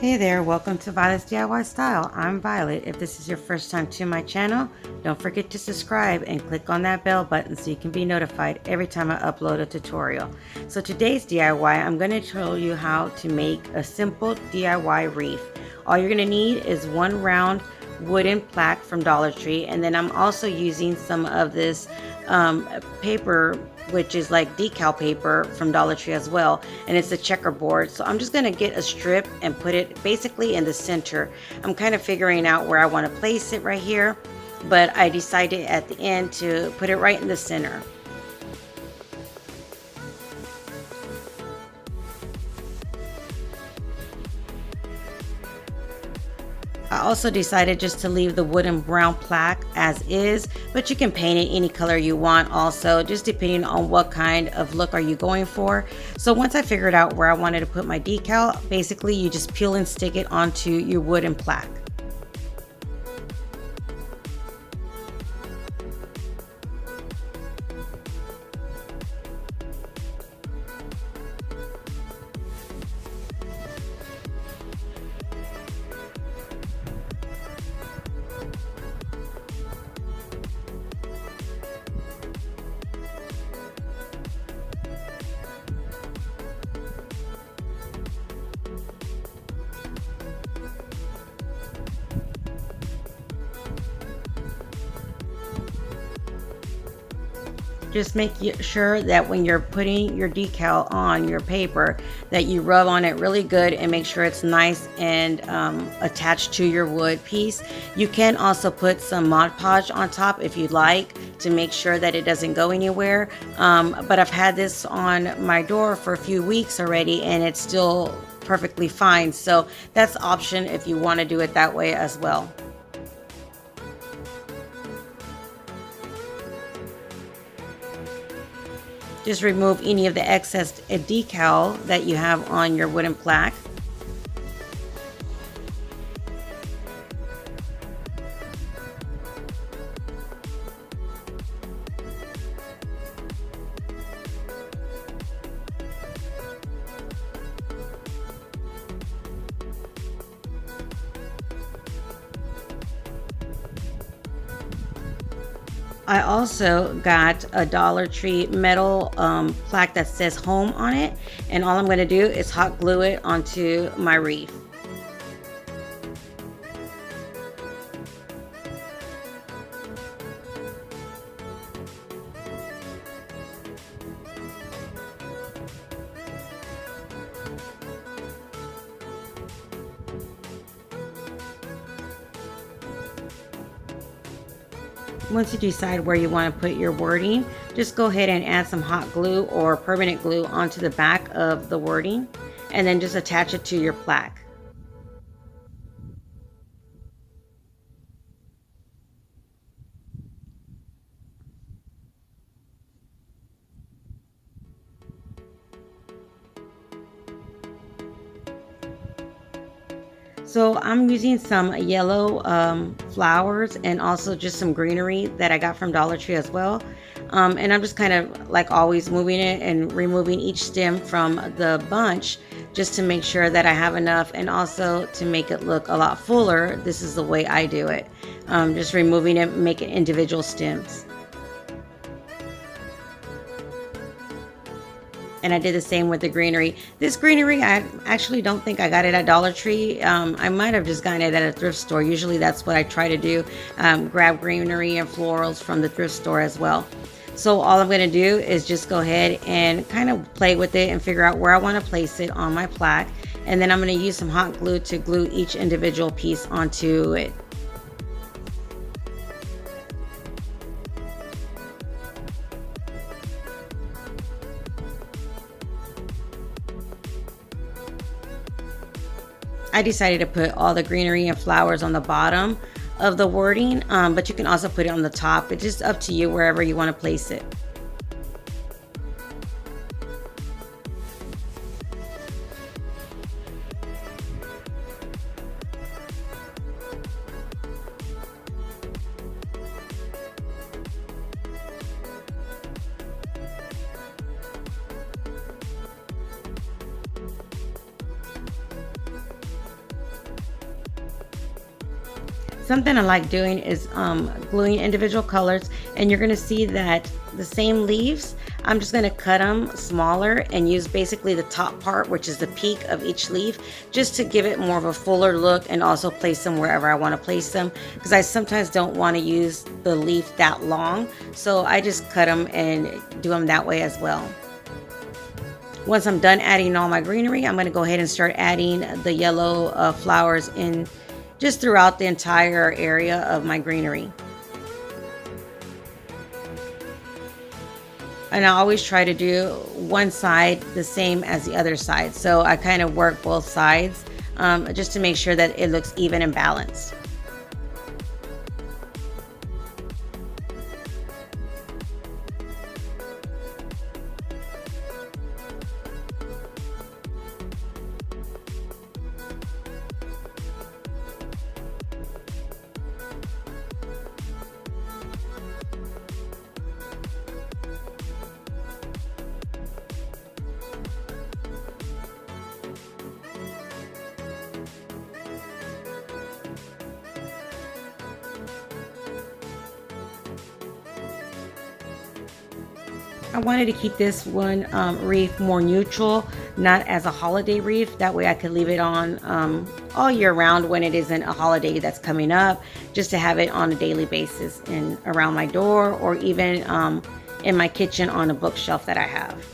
Hey there, welcome to Violet's DIY Style. I'm Violet. If this is your first time to my channel, don't forget to subscribe and click on that bell button so you can be notified every time I upload a tutorial. So today's DIY, I'm going to show you how to make a simple DIY wreath. All you're going to need is one round wooden plaque from Dollar Tree, and then I'm also using some of this paper, which is like decal paper from Dollar Tree as well, and it's a checkerboard. So I'm just going to get a strip and put it basically in the center. I'm kind of figuring out where I want to place it right here, but I decided at the end to put it right in the center. I also decided just to leave the wooden brown plaque as is, but you can paint it any color you want also, just depending on what kind of look are you going for. So once I figured out where I wanted to put my decal, basically you just peel and stick it onto your wooden plaque. Just make sure that when you're putting your decal on your paper that you rub on it really good and make sure it's nice and attached to your wood piece. You can also put some Mod Podge on top if you'd like to make sure that it doesn't go anywhere. But I've had this on my door for a few weeks already and it's still perfectly fine. So that's an option if you want to do it that way as well. Just remove any of the excess decal that you have on your wooden plaque. I also got a Dollar Tree metal plaque that says home on it, and all I'm going to do is hot glue it onto my wreath. Once you decide where you want to put your wording, just go ahead and add some hot glue or permanent glue onto the back of the wording and then just attach it to your plaque. So I'm using some yellow flowers and also just some greenery that I got from Dollar Tree as well. And I'm just kind of like always moving it and removing each stem from the bunch just to make sure that I have enough, and also to make it look a lot fuller. This is the way I do it. Just removing it, making individual stems. And I did the same with the greenery. This greenery, I actually don't think I got it at Dollar Tree. I might have just gotten it at a thrift store. Usually that's what I try to do, grab greenery and florals from the thrift store as well. So all I'm going to do is just go ahead and kind of play with it and figure out where I want to place it on my plaque. And then I'm going to use some hot glue to glue each individual piece onto it. I decided to put all the greenery and flowers on the bottom of the wording, but you can also put it on the top. It's just up to you wherever you want to place it. Something I like doing is gluing individual colors, and you're going to see that the same leaves, I'm just going to cut them smaller and use basically the top part, which is the peak of each leaf, just to give it more of a fuller look, and also place them wherever I want to place them, because I sometimes don't want to use the leaf that long, so I just cut them and do them that way as well. Once I'm done adding all my greenery, I'm going to go ahead and start adding the yellow flowers in just throughout the entire area of my greenery. And I always try to do one side the same as the other side. So I kind of work both sides just to make sure that it looks even and balanced. I wanted to keep this one wreath more neutral, not as a holiday wreath. That way I could leave it on all year round when it isn't a holiday that's coming up, just to have it on a daily basis and around my door, or even in my kitchen on a bookshelf that I have.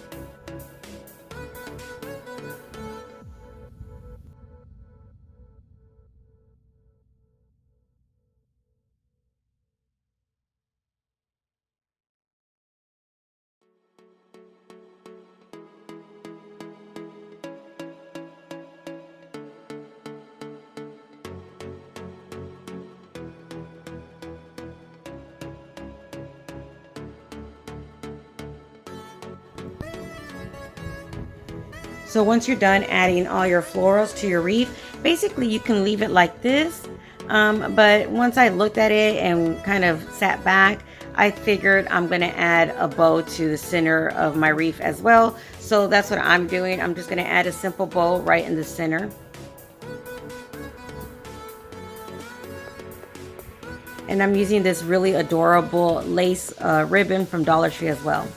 So once you're done adding all your florals to your wreath, basically you can leave it like this. But once I looked at it and kind of sat back, I figured I'm going to add a bow to the center of my wreath as well. So that's what I'm doing. I'm just going to add a simple bow right in the center. And I'm using this really adorable lace ribbon from Dollar Tree as well.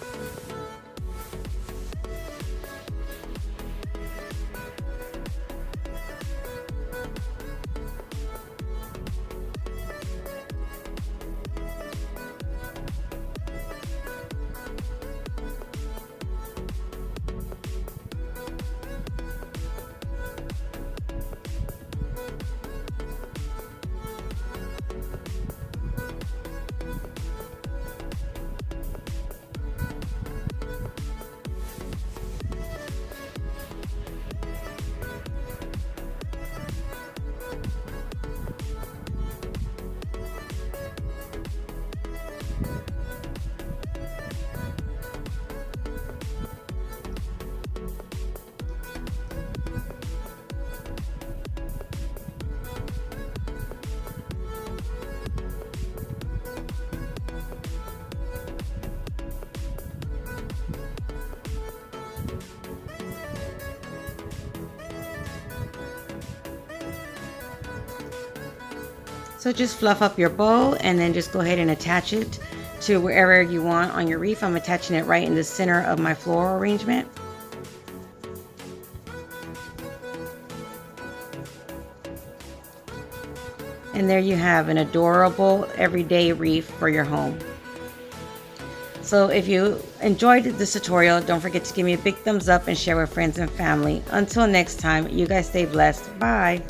So just fluff up your bow and then just go ahead and attach it to wherever you want on your wreath. I'm attaching it right in the center of my floral arrangement. And there you have an adorable everyday wreath for your home. So if you enjoyed this tutorial, don't forget to give me a big thumbs up and share with friends and family. Until next time, you guys stay blessed. Bye.